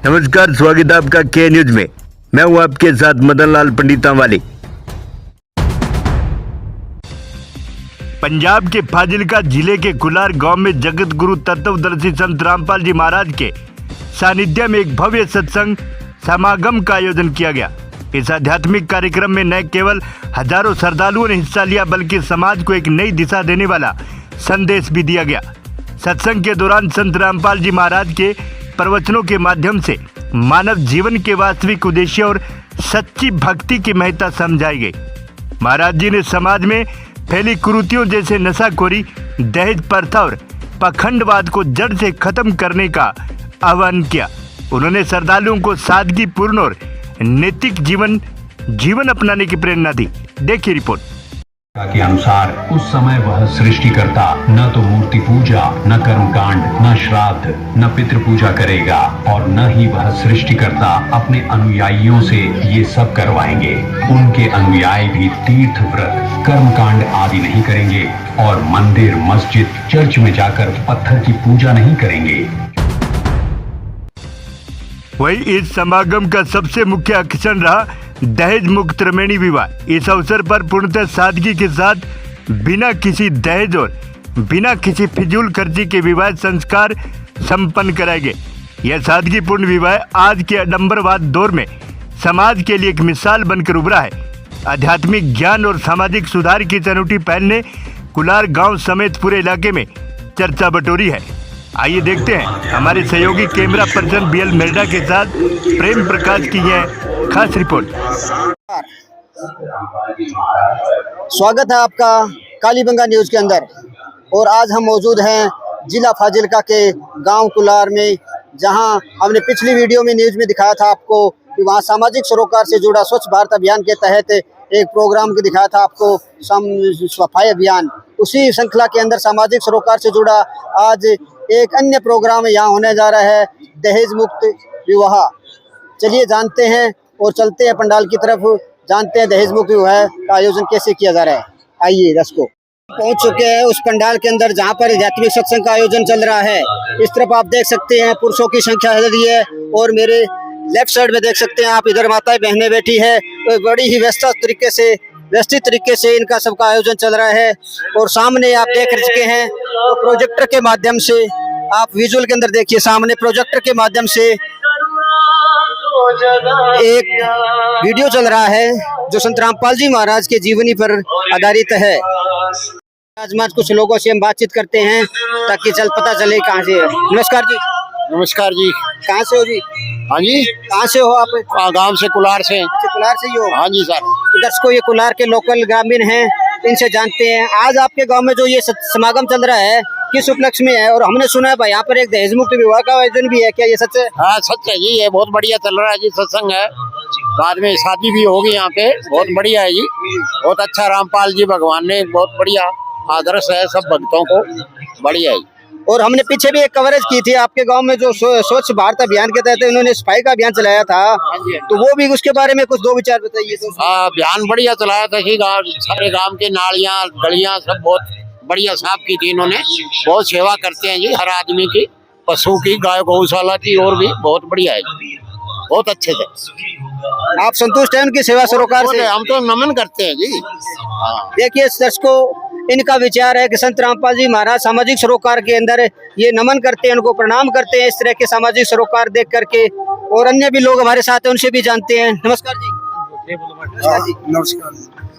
नमस्कार, स्वागत है आपका के न्यूज में। मैं हूं आपके साथ मदन लाल पंडितावाली। पंजाब के फाजिलका जिले के कुलार गांव में जगत गुरु तत्वदर्शी संत रामपाल जी महाराज के सानिध्य में एक भव्य सत्संग समागम का आयोजन किया गया। इस आध्यात्मिक कार्यक्रम में न केवल हजारों श्रद्धालुओं ने हिस्सा लिया, बल्कि समाज को एक नई दिशा देने वाला संदेश भी दिया गया। सत्संग के दौरान संत रामपाल जी महाराज के प्रवचनों के माध्यम से मानव जीवन के वास्तविक उद्देश्य और सच्ची भक्ति की महत्ता समझाई गई। महाराज जी ने समाज में फैली कुरीतियों जैसे नशाखोरी, दहेज प्रथा और पाखंडवाद को जड़ से खत्म करने का आह्वान किया। उन्होंने श्रद्धालुओं को सादगीपूर्ण और नैतिक जीवन अपनाने की प्रेरणा दी। देखिए रिपोर्ट। के अनुसार उस समय वह सृष्टिकर्ता न तो मूर्ति पूजा, न कर्मकांड, न श्राद्ध, न पितृ पूजा करेगा और न ही वह सृष्टिकर्ता अपने अनुयायियों से ये सब करवाएंगे। उनके अनुयायी भी तीर्थ व्रत, कर्मकांड आदि नहीं करेंगे और मंदिर, मस्जिद, चर्च में जाकर पत्थर की पूजा नहीं करेंगे। वही इस समागम का सबसे मुख्य आकर्षण रहा दहेज मुक्त त्रिवेणी विवाह। इस अवसर पर पूर्णतः सादगी के साथ बिना किसी दहेज और बिना किसी फिजूल खर्ची के विवाह संस्कार संपन्न कराए गए। यह सादगीपूर्ण विवाह आज के आडंबरवाद दौर में समाज के लिए एक मिसाल बनकर उभरा है। आध्यात्मिक ज्ञान और सामाजिक सुधार की अनूठी पहल ने कुलार गांव समेत पूरे इलाके में चर्चा बटोरी है। आइए देखते हैं हमारे सहयोगी कैमरा पर्सन बीएल मेरडा के साथ प्रेम प्रकाश की यह खास रिपोर्ट। स्वागत है आपका कालीबंगा न्यूज़ के अंदर। और आज हम मौजूद हैं जिला फाजिलका के गांव कुलार में, जहां हमने पिछली वीडियो में न्यूज़ में दिखाया था आपको कि वहां सामाजिक सरोकार से जुड़ा स्वच्छ भारत अभियान के तहत एक प्रोग्राम को दिखाया था आपको, सफाई अभियान। उसी श्रृंखला के अंदर सामाजिक सरोकार से जुड़ा आज एक अन्य प्रोग्राम यहाँ होने जा रहा है, दहेज मुक्त विवाह। चलिए जानते हैं और चलते हैं पंडाल की तरफ, जानते हैं दहेज मुक्त विवाह का आयोजन कैसे किया जा रहा है। आइए दर्शकों, पहुंच चुके हैं उस पंडाल के अंदर जहां पर आध्यात्मिक सत्संग का आयोजन चल रहा है। इस तरफ आप देख सकते हैं पुरुषों की संख्या रही है और मेरे लेफ्ट साइड में देख सकते हैं आप, इधर माताएं बहनें बैठी है। तो बड़ी ही व्यवस्थित तरीके से इनका सबका आयोजन चल रहा है। और सामने आप देख चुके हैं तो प्रोजेक्टर के माध्यम से, आप विजुअल के अंदर देखिए, सामने प्रोजेक्टर के माध्यम से एक वीडियो चल रहा है जो संत रामपाल जी महाराज के जीवनी पर आधारित है। आज कुछ लोगों से हम बातचीत करते हैं ताकि पता चले कहाँ से है। नमस्कार जी। नमस्कार जी। कहाँ से हो जी? हाँ जी। कहाँ से हो आप? गांव से, कुलार से। कुलार से ही हो? हाँ जी सर। दर्शकों, ये कुलार के लोकल ग्रामीण हैं, इनसे जानते हैं आज आपके गांव में जो ये समागम चल रहा है किस उपलक्ष्य में है। और हमने सुना है भाई यहाँ पर एक दहेज मुक्त विवाह का आयोजन भी है, क्या ये सच है? हाँ सच है जी, ये बहुत बढ़िया चल रहा है जी, सत्संग है, बाद में शादी भी होगी यहाँ पे, बहुत बढ़िया है जी, बहुत अच्छा। रामपाल जी भगवान ने बहुत बढ़िया आदर्श है सब भक्तों को, बढ़िया है। और हमने पीछे भी एक कवरेज की थी आपके गांव में जो स्वच्छ भारत अभियान के तहत उन्होंने सफाई का अभियान चलाया था, तो वो भी उसके बारे में कुछ दो विचार बताइए। अभियान बढ़िया चलाया था जी, सारे गांव के नालियाँ गलियाँ सब बहुत बढ़िया साफ की थी इन्होंने, बहुत सेवा करते हैं जी हर आदमी की, पशु की, गाय गौशाला की, और भी बहुत बढ़िया है, बहुत अच्छे से। आप संतुष्ट हैं उनकी सेवा सरोकार से? हम तो नमन करते हैं जी। देखिए दर्शकों, इनका विचार है कि संत रामपाल जी महाराज सामाजिक सरोकार के अंदर ये नमन करते हैं, उनको प्रणाम करते हैं इस तरह के सामाजिक सरोकार देख करके। और अन्य भी लोग हमारे साथ हैं, उनसे भी जानते हैं। नमस्कार जी। नमस्कार।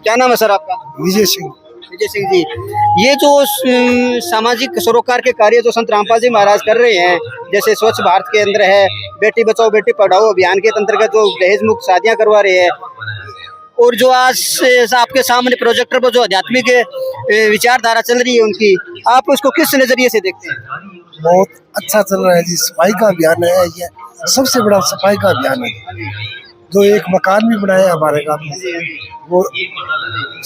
क्या नाम है सर आपका? विजय सिंह। विजय सिंह जी, ये जो सामाजिक सरोकार के कार्य जो संत रामपाल जी महाराज कर रहे हैं, जैसे स्वच्छ भारत के अंदर है, बेटी बचाओ बेटी पढ़ाओ अभियान के अंतर्गत जो दहेज मुक्त शादियां करवा रहे हैं, और जो आज आपके सामने प्रोजेक्टर पर जो आध्यात्मिक विचारधारा चल रही है उनकी, आप उसको किस नजरिए से देखते हैं? बहुत अच्छा चल रहा है जी, सफाई का अभियान है, ये सबसे बड़ा सफाई का अभियान है। जो एक मकान भी बनाया है हमारे गांव में, वो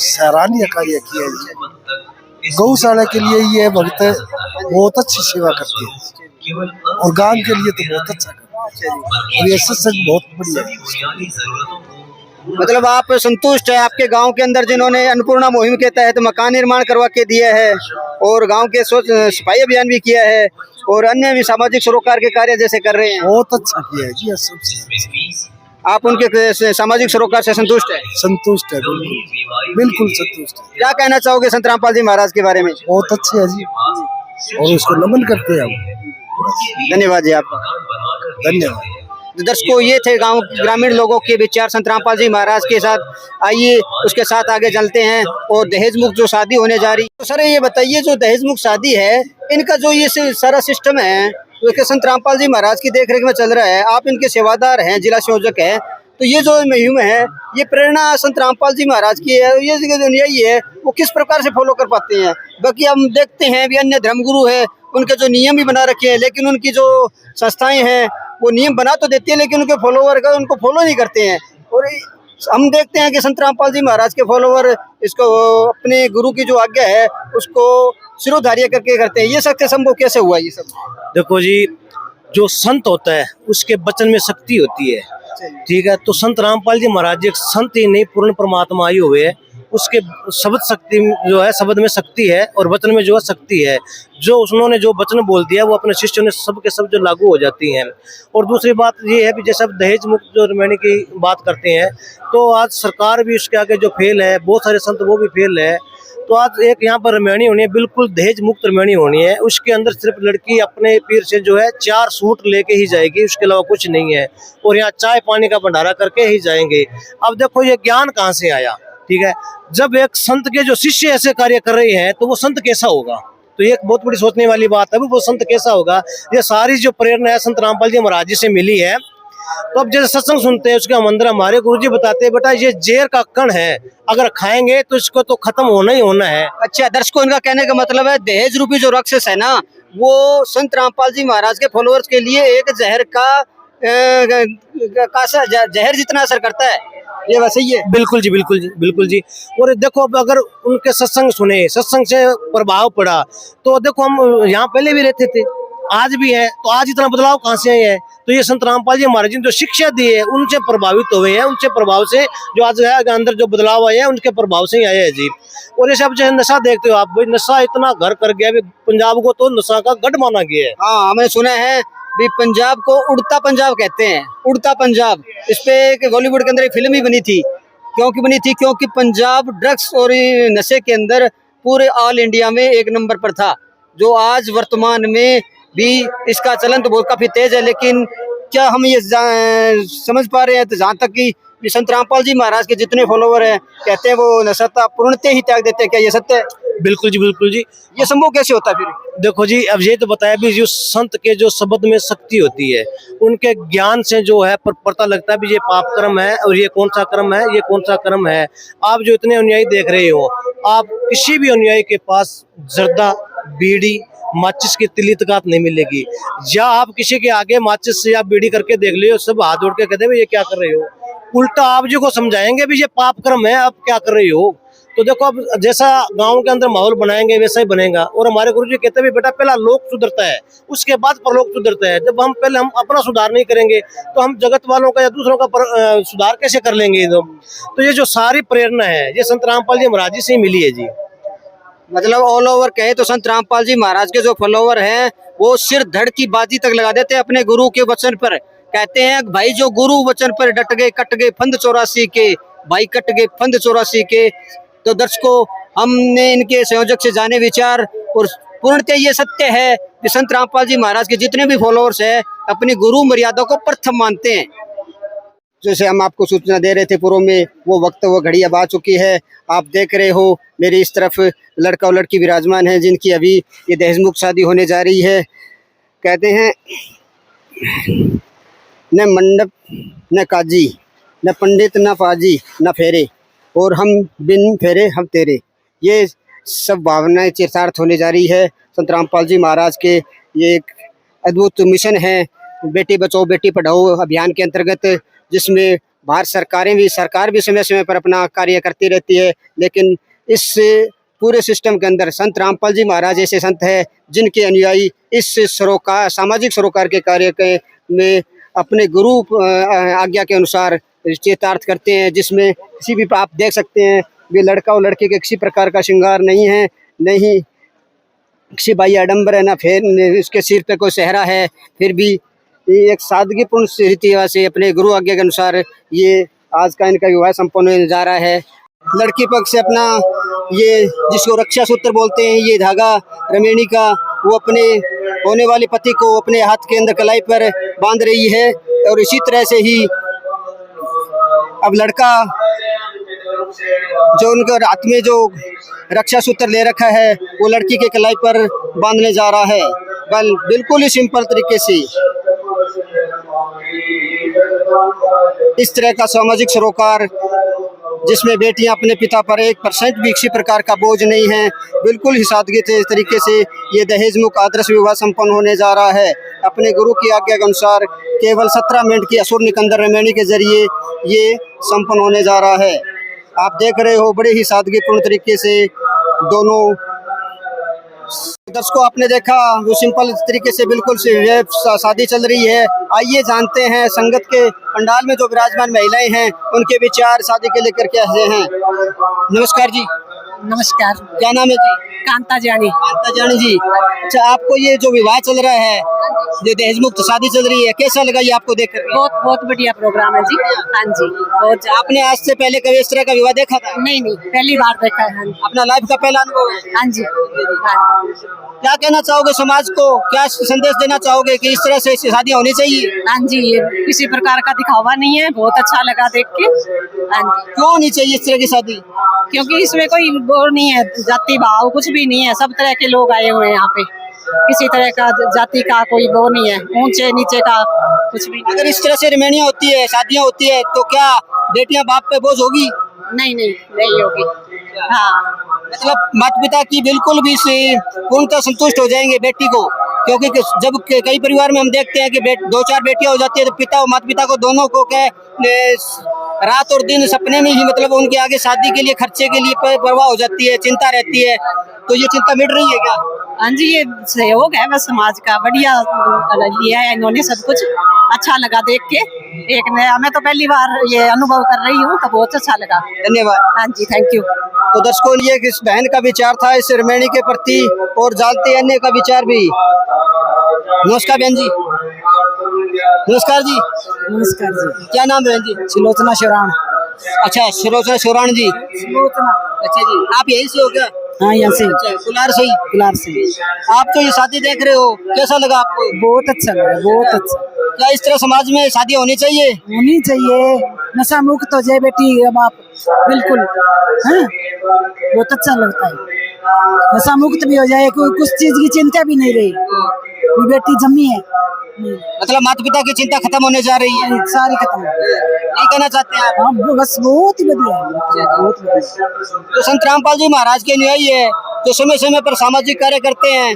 सराहनीय कार्य किया है। गौशाला के लिए ये भक्त बहुत अच्छी सेवा करती है और गांव के लिए तो बहुत अच्छा करती है, और ये सत्संग बहुत बढ़िया है। मतलब आप संतुष्ट है आपके गांव के अंदर जिन्होंने अन्नपूर्णा मुहिम के तहत मकान निर्माण करवा के दिया है और गांव के सफाई अभियान भी किया है, और अन्य भी सामाजिक सरोकार के कार्य जैसे कर रहे हैं। बहुत अच्छा किया है जी, ये सबसे आप उनके सामाजिक सरोकार से संतुष्ट है? संतुष्ट है, बिल्कुल बिल्कुल संतुष्ट है। क्या कहना चाहोगे संत रामपाल जी महाराज के बारे में? बहुत अच्छे है जी, और उसको नमन करते हैं हम। धन्यवाद जी आपका। धन्यवाद। दर्शकों, ये थे गांव ग्रामीण लोगों के विचार संत रामपाल जी महाराज के साथ। आइए उसके साथ आगे चलते हैं और दहेज मुक्त जो शादी होने जा रही। तो सर ये बताइए, जो दहेज मुक्त शादी है, इनका जो ये सारा सिस्टम है जो कि संत रामपाल जी महाराज की देखरेख में चल रहा है, आप इनके सेवादार हैं, जिला संयोजक हैं, तो ये जो मुहिम है, ये प्रेरणा संत रामपाल जी महाराज की है। ये जो यही है वो किस प्रकार से फॉलो कर पाते हैं? बाकी हम देखते हैं भी अन्य धर्मगुरु है, उनके जो नियम भी बना रखे हैं, लेकिन उनकी जो संस्थाएं हैं वो नियम बना तो देती है, लेकिन उनके फॉलोवर का उनको फॉलो नहीं करते हैं। और हम देखते हैं कि संत रामपाल जी महाराज के फॉलोवर इसको अपने गुरु की जो आज्ञा है उसको सिरोधार्य करके करते हैं। ये सबके संभव कैसे हुआ ये सब? देखो जी, जो संत होता है उसके वचन में शक्ति होती है, ठीक है। तो संत रामपाल जी महाराज जी एक संत ही नहीं, पूर्ण परमात्मा ही हुए। उसके शब्द शक्ति जो है, शब्द में शक्ति है और वचन में जो है शक्ति है। जो उन्होंने जो वचन बोल दिया वो अपने शिष्यों ने सब के सब जो लागू हो जाती हैं। और दूसरी बात ये है कि जैसे अब दहेज मुक्त जो रमैनी की बात करते हैं, तो आज सरकार भी उसके आगे जो फेल है, बहुत सारे संत वो भी फेल है। तो आज एक यहाँ पर रमैनी होनी है, बिल्कुल दहेज मुक्त रमैनी होनी है। उसके अंदर सिर्फ लड़की अपने पीर से जो है 4 सूट लेके ही जाएगी, उसके अलावा कुछ नहीं है। और यहाँ चाय पानी का भंडारा करके ही जाएंगे। अब देखो ये ज्ञान कहाँ से आया, ठीक है। जब एक संत के जो शिष्य ऐसे कार्य कर रहे हैं तो वो संत कैसा होगा? तो ये एक बहुत बड़ी सोचने वाली बात है, वो संत कैसा होगा। ये सारी जो प्रेरणा है संत रामपाल जी महाराज जी से मिली है। तो अब जैसे सत्संग सुनते हैं उसके अंदर हमारे गुरुजी बताते हैं, बेटा ये जेर का कण है, अगर खाएंगे तो इसको तो खत्म होना ही होना है। अच्छा, दर्शकों, इनका कहने का मतलब है दहेज रूपी जो राक्षस है ना, वो संत रामपाल जी महाराज के फॉलोअर्स के लिए एक जहर का जहर जितना असर करता है। ये वैसे ही है? बिल्कुल जी, बिल्कुल जी, बिल्कुल जी। और देखो अब अगर उनके सत्संग सुने, सत्संग से प्रभाव पड़ा, तो देखो हम यहाँ पहले भी रहते थे, आज भी है, तो आज इतना बदलाव कहाँ से आया है? तो ये संत रामपाल जी महाराज जी ने जो शिक्षा दी है उनसे प्रभावित हुए हैं, उनसे प्रभाव से जो आज है अंदर जो बदलाव आया है उनके प्रभाव से ही आया है जी। और ये सब जो नशा देखते हो आप, भाई नशा इतना घर कर गया, पंजाब को तो नशा का गढ़ माना गया है। हाँ, हमने सुना है भी पंजाब को उड़ता पंजाब कहते हैं, उड़ता पंजाब। इस पे एक बॉलीवुड के अंदर एक फिल्म ही बनी थी। क्योंकि बनी थी क्योंकि पंजाब ड्रग्स और नशे के अंदर पूरे ऑल इंडिया में एक नंबर पर था। जो आज वर्तमान में भी इसका चलन तो बहुत काफी तेज है, लेकिन क्या हम ये समझ पा रहे हैं? तो जहाँ तक कि संत रामपाल जी महाराज के जितने फॉलोवर हैं कहते हैं वो नशा पूर्णतः ही त्याग देते हैं, क्या ये सत्य है? बिल्कुल जी, बिल्कुल जी। ये संभव कैसे होता है फिर? देखो जी, अब ये तो बताया भी, जो संत के जो शब्द में शक्ति होती है, उनके ज्ञान से जो है पता लगता है भी ये पाप कर्म है और ये कौन सा कर्म है, ये कौन सा कर्म है। आप जो इतने अनुयायी देख रहे हो, आप किसी भी अनुयायी के पास जर्दा, बीड़ी, माचिस की तिली तक नहीं मिलेगी। या आप किसी के आगे माचिस या बीड़ी करके देख लियो, सब हाथ जोड़ के कहते हैं ये क्या कर रहे हो। उल्टा आप जी को समझाएंगे भी ये पाप कर्म है, आप क्या कर रहे हो। तो देखो अब जैसा गांव के अंदर माहौल बनाएंगे वैसा ही बनेगा। और हमारे गुरुजी कहते हैं बेटा पहला लोक सुधरता है, उसके बाद परलोक सुधरता है। जब हम पहले हम अपना सुधार नहीं करेंगे तो हम जगत वालों का या दूसरों का सुधार कैसे कर लेंगे? तो ये जो सारी प्रेरणा है ये संत रामपाल जी महाराज जी से ही मिली है जी। मतलब ऑल ओवर कहे तो संत रामपाल जी महाराज के जो फॉलोवर हैं वो सिर धड़ की बाजी तक लगा देते हैं अपने गुरु के वचन पर। कहते हैं भाई जो गुरु वचन पर डट गए, कट गए फंद 84 के, भाई कट गए फंद 84 के। तो दर्शकों, हमने इनके संयोजक से जाने विचार, और पूर्णतः ये सत्य है कि संत रामपाल जी महाराज के जितने भी फॉलोअर्स हैं अपनी गुरु मर्यादा को प्रथम मानते हैं। जैसे हम आपको सूचना दे रहे थे पूर्व में, वो वक्त वो घड़ी अब आ चुकी है। आप देख रहे हो मेरी इस तरफ लड़का और लड़की विराजमान है जिनकी अभी ये दहेज मुक्त शादी होने जा रही है। कहते हैं न मंडप न काजी, न पंडित न पाजी न फेरे, और हम बिन फेरे हम तेरे। ये सब भावनाएं चरितार्थ होने जा रही है। संत रामपाल जी महाराज के ये एक अद्भुत मिशन है, बेटी बचाओ बेटी पढ़ाओ अभियान के अंतर्गत, जिसमें भारत सरकार भी समय समय पर अपना कार्य करती रहती है। लेकिन इस पूरे सिस्टम के अंदर संत रामपाल जी महाराज ऐसे संत हैं जिनके अनुयायी इस सामाजिक सरोकार के कार्य में अपने गुरु आज्ञा के अनुसार चरितार्थ करते हैं। जिसमें किसी भी आप देख सकते हैं भी लड़का और लड़के के किसी प्रकार का श्रृंगार नहीं है, नहीं किसी भाई आडम्बर है ना, फिर उसके सिर पे कोई सेहरा है, फिर भी ये एक सादगीपूर्ण रीति से अपने गुरु आज्ञा के अनुसार ये आज का इनका विवाह संपन्न होने जा रहा है। लड़की पक्ष से अपना ये जिसको रक्षा सूत्र बोलते हैं, ये धागा रमेणी का, वो अपने होने वाले पति को अपने हाथ के अंदर कलाई पर बांध रही है। और इसी तरह से ही अब लड़का जो उनके हाथ में जो रक्षा सूत्र ले रखा है वो लड़की के कलाई पर बांधने जा रहा है, बिल्कुल ही सिंपल तरीके से। इस तरह का सामाजिक सरोकार जिसमें बेटियां अपने पिता पर 1% भी किसी प्रकार का बोझ नहीं है, बिल्कुल ही सादगी से इस तरीके से ये दहेज मुक्त आदर्श विवाह संपन्न होने जा रहा है। अपने गुरु की आज्ञा के अनुसार केवल 17 मिनट की असुर निकंदर रमेणी के जरिए ये संपन्न होने जा रहा है। आप देख रहे हो बड़े ही सादगीपूर्ण तरीके से दोनों दर्शकों आपने देखा वो सिंपल तरीके से बिल्कुल से शादी चल रही है। आइए जानते हैं संगत के पंडाल में जो विराजमान महिलाएं हैं उनके विचार शादी के लेकर कैसे हैं। नमस्कार जी। नमस्कार। क्या नाम है जी? कांता जानी। कांता जानी जी, अच्छा आपको ये जो विवाह चल रहा है, जो दहेज मुक्त शादी चल रही है, कैसा लगा ये आपको देखकर? बहुत बहुत बढ़िया प्रोग्राम है जी। हाँ जी, बहुत। आपने आज से पहले कभी इस तरह का विवाह देखा था? नहीं, पहली बार देखा है। हाँ जी। अपना लाइफ का पहला अनुभव है? हाँ जी। क्या कहना चाहोगे समाज को, क्या संदेश देना चाहोगे कि इस तरह से शादियां होनी चाहिए? हाँ जी, ये किसी प्रकार का दिखावा नहीं है, बहुत अच्छा लगा देख के। हाँ जी। क्यों होनी चाहिए इस तरह की शादी? क्योंकि इसमें कोई वो नहीं है, जाति भाव कुछ भी नहीं है, सब तरह के लोग आए हुए हैं यहाँ पे, किसी तरह का जाति का कोई वो नहीं है, ऊंचे नीचे का कुछ भी नहीं। अगर इस तरह से रिमेनियां होती है, शादियां होती है, तो क्या बेटियां बाप पे बोझ होगी? नहीं होगी। हाँ, मतलब माता पिता की बिल्कुल भी पूर्णतः संतुष्ट हो जाएंगे बेटी को, क्योंकि जब कई परिवार में हम देखते हैं कि 2-4 बेटियां हो जाती है तो पिता और माता पिता को दोनों को क्या रात और दिन सपने में ही मतलब उनके आगे शादी के लिए खर्चे के लिए परवाह हो जाती है, चिंता रहती है। तो ये चिंता मिट रही है क्या? हाँ जी, ये सहयोग है बस समाज का, बढ़िया लिया है इन्होंने सब कुछ, अच्छा लगा देख के। एक नया, मैं तो पहली बार ये अनुभव कर रही हूँ तो बहुत अच्छा लगा। धन्यवाद। हाँ जी, थैंक यू। तो दर्शकों ये इस बहन का विचार था इस रमेणी के प्रति, और जानते अन्य का विचार भी। नमस्कार बहन जी। नमस्कार जी। नमस्कार जी। क्या नाम बहन जी? सुलोचना शोरान। अच्छा, सुलोचना शोरान जी। सुलोचना। अच्छा जी, आप यहीं से हो क्या? हाँ, यहाँ से। अच्छा, कुलार से ही? कुलार से। आप तो ये शादी देख रहे हो, कैसा लगा आपको? बहुत अच्छा लगा, बहुत अच्छा। क्या इस तरह समाज में शादी होनी चाहिए? होनी चाहिए, नशा मुक्त हो जाए बेटी अब आप, बिल्कुल। हाँ, बहुत अच्छा लगता है, नशा मुक्त भी हो जाए, कोई कुछ चीज की चिंता भी नहीं रही, बेटी जमी है। मतलब माता पिता की चिंता खत्म होने जा रही है, सारी खत्म। नहीं कहना चाहते हैं आप? हाँ, बस बहुत ही बढ़िया है, बहुत बढ़िया। तो संत रामपाल जी महाराज के अनुयायी है, जो समय समय पर सामाजिक कार्य करते हैं,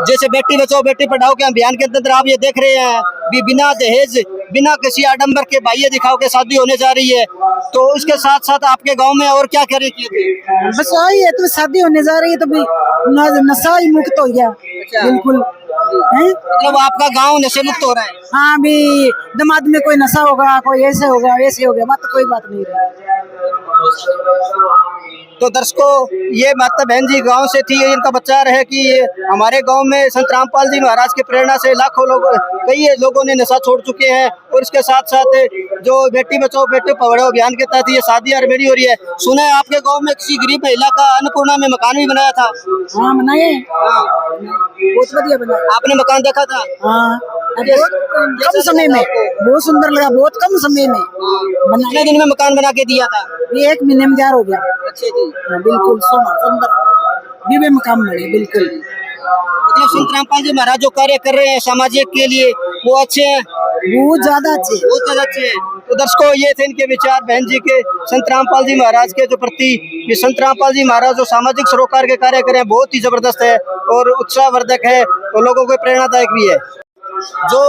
जैसे बेटी बचाओ बेटी पढ़ाओ के अभियान के अंदर आप ये देख रहे हैं, बिना दहेज बिना किसी आडंबर के बाह्य दिखाव के शादी होने जा रही है। तो इसके साथ साथ आपके गांव में और क्या कार्य किए थे? बस वही है, तो शादी होने जा रही है तो भी नशा ही मुक्त हो गया, बिल्कुल। मतलब आपका गांव नशे मुक्त हो रहा है? हाँ, अभी दिमाग में कोई नशा होगा, कोई ऐसे होगा वैसे हो गया, बात तो कोई बात नहीं रही। तो दर्शकों ये माता बहन जी गांव से थी, इनका विचार है कि हमारे गांव में संत रामपाल जी महाराज की प्रेरणा से लाखों लोग, कई लोगों ने नशा छोड़ चुके हैं, और इसके साथ साथ जो बेटी बचाओ बेटी पढ़ाओ अभियान के तहत ये शादी रमेणी हो रही है। सुना है आपके गांव में किसी गरीब महिला का अन्नपूर्णा में मकान भी बनाया था? हाँ, बनाए। बहुत बढ़िया बनाया। आपने मकान देखा था? हाँ, कम समय में, बहुत सुंदर लगा, बहुत कम समय में। कितने दिन में मकान बना के दिया था? ये 1 महीने में तैयार हो गया। अच्छा जी। बिल्कुल सुंदर दिव्य मकान बने, बिल्कुल। मतलब संत रामपाल जी महाराज जो कार्य कर रहे हैं सामाजिक के लिए वो अच्छे हैं, बहुत ज्यादा अच्छे, बहुत ज्यादा अच्छे हैं। तो दर्शकों ये थे इनके विचार बहन जी के संत रामपाल जी महाराज के जो प्रति। ये संत रामपाल जी महाराज जो सामाजिक सरोकार के कार्य कर रहे हैं बहुत ही जबरदस्त है और उत्साहवर्धक है और लोगों को प्रेरणादायक भी है। जो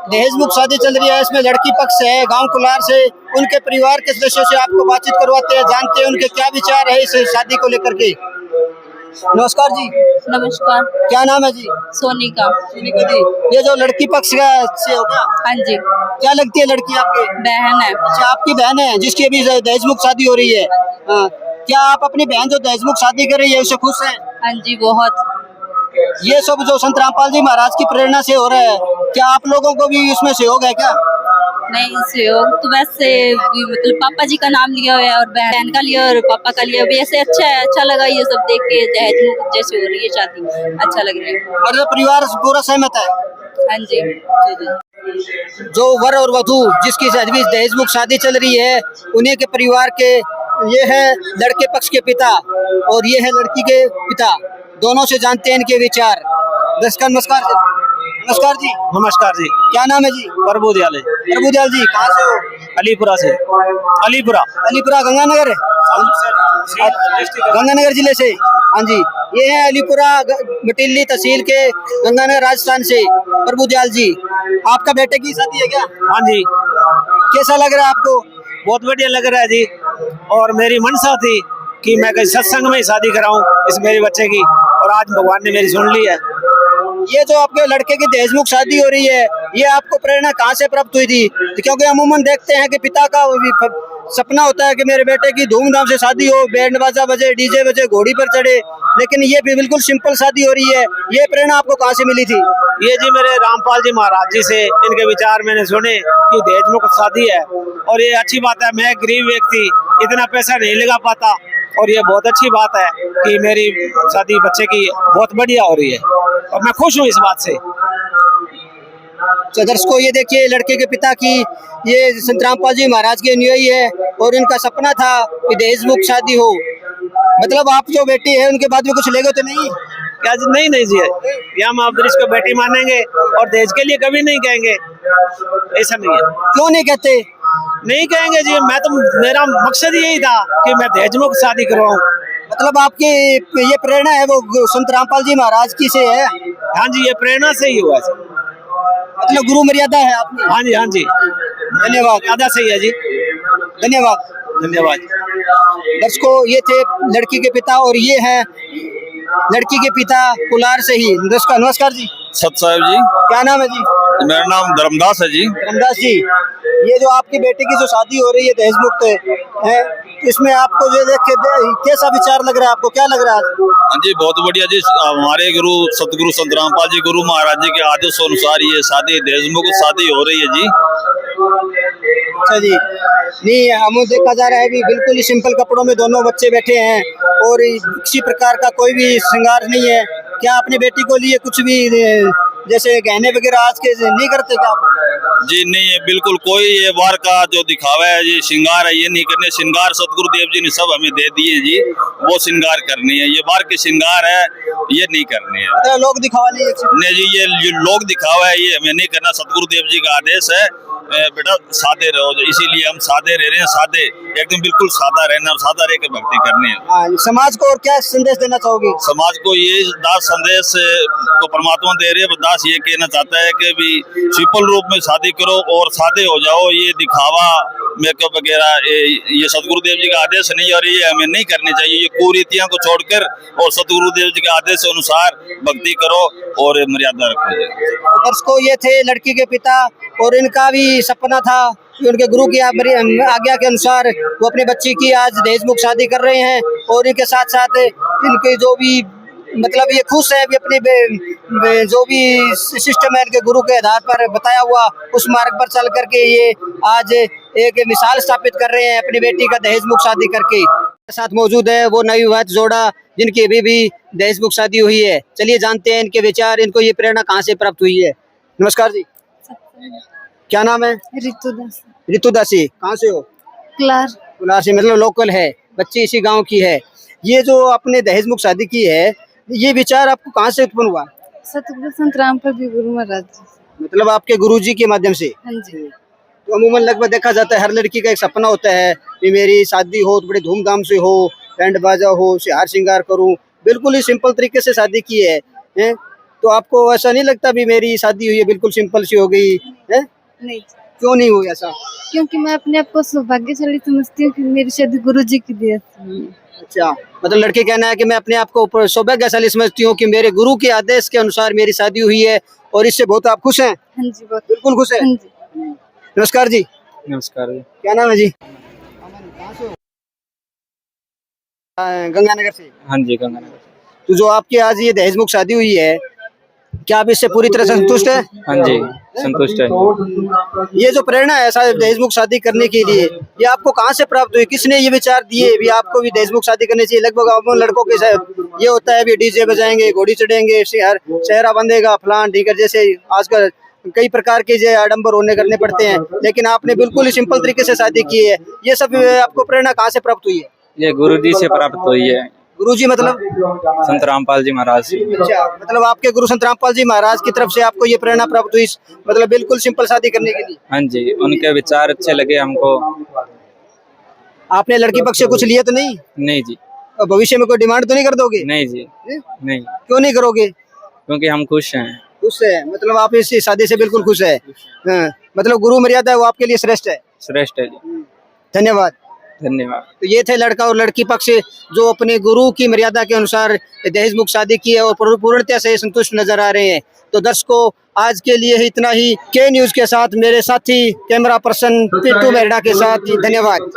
दहेज मुक्त शादी चल रही है इसमें लड़की पक्ष है गांव कुलार से, उनके परिवार के सदस्यों से आपको बातचीत करवाते हैं, जानते हैं उनके क्या विचार है इस शादी को लेकर के। नमस्कार जी। नमस्कार। क्या नाम है जी? सोनिका। सोनिका जी, ये जो लड़की पक्ष से होगा? हाँ जी। क्या लगती है लड़की आपकी? बहन है। अच्छा, आपकी बहन है जिसकी अभी दहेज मुक्त शादी हो रही है। हाँ, क्या आप अपनी बहन जो दहेज मुक्त शादी कर रही है उससे खुश हैं? हाँ जी, बहुत। ये सब जो संत रामपाल जी महाराज की प्रेरणा से हो रहा है, क्या आप लोगों को भी इसमें सहयोग है क्या? नहीं, सहयोग तो वैसे भी मतलब पापा जी का नाम लिया हुआ है और बहन का लिया और पापा का लिया, भी ऐसे अच्छा है, अच्छा लगा ये सब देख के। दहेज मुक्त जैसे हो रही है शादी, अच्छा लग रहा है। मतलब परिवार पूरा सहमत है? हाँ जी। जो वर और वधू जिसकी अभी दहेज मुक्त शादी चल रही है, उन्हीं के परिवार के ये है लड़के पक्ष के पिता और ये है लड़की के पिता, दोनों से जानते हैं इनके विचार। नमस्कार नमस्कार जी। नमस्कार जी। क्या नाम है जी? प्रभुदयाल प्रभुदयाल जी, कहाँ से हो? अलीपुरा से। अलीपुरा गंगानगर गंगानगर जिले से। हाँ जी, ये है अलीपुरा मटिल्ली तहसील के गंगानगर राजस्थान से प्रभुदयाल जी। आपका बेटे की शादी है क्या? हाँ जी। कैसा लग रहा है आपको? बहुत बढ़िया लग रहा है जी। और मेरी मनसा थी कि मैं कहीं सत्संग में ही शादी कराऊं इस मेरे बच्चे की, और आज भगवान ने मेरी सुन ली है। ये जो आपके लड़के की दहेज मुक्त शादी हो रही है, ये आपको प्रेरणा कहाँ से प्राप्त हुई थी? क्योंकि अमूमन देखते हैं कि पिता का सपना होता है कि मेरे बेटे की धूमधाम से शादी हो, बैंड बाजा बजे, डीजे बजे, घोड़ी पर चढ़े, लेकिन ये भी बिल्कुल सिंपल शादी हो रही है। ये प्रेरणा आपको कहाँ से मिली थी? ये जी मेरे रामपाल जी महाराज जी से इनके विचार मैंने सुने कि दहेज मुक्त शादी है, और ये अच्छी बात है। मैं गरीब व्यक्ति, इतना पैसा नहीं लगा पाता, और ये बहुत अच्छी बात है कि मेरी शादी बच्चे की बहुत बढ़िया हो रही है, और मैं खुश हूँ इस बात से। तो दर्शकों, ये देखिए लड़के के पिता की, ये संत रामपाल जी महाराज के अनुयायी है और इनका सपना था कि दहेज मुक्त शादी हो। मतलब आप जो बेटी है उनके बाद में कुछ लेगे तो नहीं? क्या जी? नहीं जी, या हम आप इसको बेटी मानेंगे और दहेज के लिए कभी नहीं कहेंगे, ऐसा नहीं है। क्यों नहीं कहते? नहीं कहेंगे जी, मैं तो मेरा मकसद यही था कि मैं दहेज मुक्त शादी करवाऊं। मतलब आपकी ये प्रेरणा है वो संत रामपाल जी महाराज की से है? हाँ जी, ये प्रेरणा से ही हुआ है। मतलब गुरु मर्यादा है आपकी? हाँ जी, हाँ जी, धन्यवाद। ज्यादा सही है जी, धन्यवाद। दर्शकों, ये थे लड़की के पिता और ये है लड़की के पिता कुलार से ही। नमस्कार जी। सत साहब जी। क्या नाम है जी? मेरा नाम धर्मदास है जी। धर्मदास जी, ये जो आपकी बेटी की जो शादी हो रही है दहेज मुक्त है, इसमें आपको जो देख के कैसा विचार लग रहा है? आपको क्या लग रहा है? हाँ जी, बहुत बढ़िया जी। हमारे गुरु सतगुरु संत रामपाल जी गुरु महाराज जी के आदेश अनुसार ये शादी दहेज मुक्त शादी हो रही है जी। अच्छा जी। नहीं, हम देखा जा रहा है भी बिल्कुल ही सिंपल कपड़ों में दोनों बच्चे बैठे हैं और किसी प्रकार का कोई भी श्रृंगार नहीं है। क्या अपनी बेटी को लिए कुछ भी जैसे गहने वगैरह आज के नहीं करते क्या आप? जी नहीं, ये बिल्कुल कोई ये बाहर का जो दिखावा है, ये श्रृंगार है, ये नहीं करने। श्रृंगार सतगुरु देव जी ने सब हमें दे दिए जी, वो श्रृंगार करनी है। ये बाहर के श्रृंगार है, ये नहीं करनी है। तो लोग दिखावा नहीं है? नहीं जी, ये लोग दिखावा है, ये हमें नहीं करना। सतगुरु देव जी का आदेश है बेटा सादे रहो, इसीलिए हम सादे रह रहे हैं। सादे एकदम बिल्कुल सादा रहना और सादा रह के भक्ति करनी है। समाज को और क्या संदेश देना चाहोगे? समाज को ये दास संदेश तो परमात्मा दे रहे हैं, दास ये कहना चाहता है कि भी सिंपल रूप में शादी करो और सादे हो जाओ। ये दिखावा मेकअप वगैरह ये सतगुरुदेव जी का आदेश नहीं, और ये हमें नहीं करनी चाहिए। ये कुरीतियां को छोड़कर और सतगुरुदेव जी के आदेश अनुसार भक्ति करो और मर्यादा रखो। तो दर्शकों, ये थे लड़की के पिता और इनका भी सपना था कि उनके गुरु की आज्ञा के अनुसार वो अपनी बच्ची की आज दहेज मुक्त शादी कर रहे हैं, और इनके साथ साथ इनके जो भी मतलब ये खुश है भी अपने जो भी सिस्टम है इनके गुरु के आधार पर बताया हुआ उस मार्ग पर चल करके ये आज एक मिसाल स्थापित कर रहे हैं अपनी बेटी का दहेज मुक्त शादी करके। साथ मौजूद है वो नवविवाहित जोड़ा जिनकी अभी भी दहेज मुक्त शादी हुई है। चलिए जानते हैं इनके विचार, इनको ये प्रेरणा कहाँ से प्राप्त हुई है। नमस्कार जी। क्या नाम है? रितु दासी। कहाँ से हो? कुलार से। मतलब लोकल है, बच्ची इसी गांव की है। ये जो आपने दहेज मुक्त शादी की है, ये विचार आपको कहाँ से उत्पन्न हुआ? सतगुरु संत रामपाल जी गुरु महाराज जी। मतलब आपके गुरुजी के माध्यम से? हाँ जी। तो अमूमन लगभग देखा जाता है हर लड़की का एक सपना होता है कि मेरी शादी हो तो बड़े धूमधाम से हो, बैंड बाजा हो, हार श्रृंगार करूं। बिल्कुल ही सिंपल तरीके से शादी की है, हैं? तो आपको ऐसा नहीं लगता भी मेरी शादी हुई है बिल्कुल सिंपल सी हो गई है? नहीं। क्यों नहीं हुई ऐसा? क्योंकि मैं अपने आप को सौभाग्यशाली समझती हूँ कि मेरी शादी गुरु जी की देन से। अच्छा, मतलब लड़के कहना है कि मैं अपने आप को सौभाग्यशाली समझती हूँ कि मेरे गुरु के आदेश के अनुसार मेरी शादी हुई है, और इससे बहुत आप खुश हैं? हाँ जी, बहुत बिल्कुल खुश है। हाँ जी। नमस्कार जी। नमस्कार जी। क्या नाम है जी? कहाँ से हो? गंगानगर से। हाँ जी, गंगानगर। तो जो आपकी आज ये दहेज मुक्त शादी हुई है, क्या आप इससे पूरी तरह से संतुष्ट है? हाँ जी, संतुष्ट है। ये जो प्रेरणा है शायद दहेज मुक्त शादी करने के लिए, ये आपको कहाँ से प्राप्त हुई? किसने ये विचार दिए भी आपको भी दहेज मुक्त शादी करनी चाहिए? लगभग हम लड़कों के शायद ये होता है भी डीजे बजाएंगे, घोड़ी चढ़ेंगे, शहरा बंधेगा, फलान ठीक जैसे आजकल कई प्रकार के जो आडंबर होने करने पड़ते हैं, लेकिन आपने बिल्कुल ही सिंपल तरीके से शादी की है। ये सब आपको प्रेरणा कहाँ से प्राप्त हुई है? ये गुरुजी से प्राप्त हुई है। गुरुजी मतलब संत रामपाल जी महाराज से। अच्छा, मतलब आपके गुरु संत रामपाल जी महाराज की तरफ से आपको ये प्रेरणा प्राप्त हुई, मतलब बिल्कुल सिंपल शादी करने के लिए? हाँ जी, उनके विचार अच्छे लगे हमको। आपने लड़की पक्ष से कुछ लिया तो नहीं? नहीं जी। और भविष्य में कोई डिमांड तो नहीं कर दोगे? नहीं जी, नहीं, क्यों नहीं करोगे? क्योंकि हम खुश हैं। खुश है, मतलब आप इस शादी से बिल्कुल खुश है। हाँ, मतलब गुरु मर्यादा है वो आपके लिए श्रेष्ठ है। श्रेष्ठ है जी। धन्यवाद। धन्यवाद। तो ये थे लड़का और लड़की पक्ष जो अपने गुरु की मर्यादा के अनुसार दहेज मुक्त शादी की है और पूर्णतः से संतुष्ट नजर आ रहे हैं। तो दर्शकों, आज के लिए इतना ही। के न्यूज के साथ मेरे साथी कैमरा पर्सन पिट्टू मेहरा के साथ, धन्यवाद।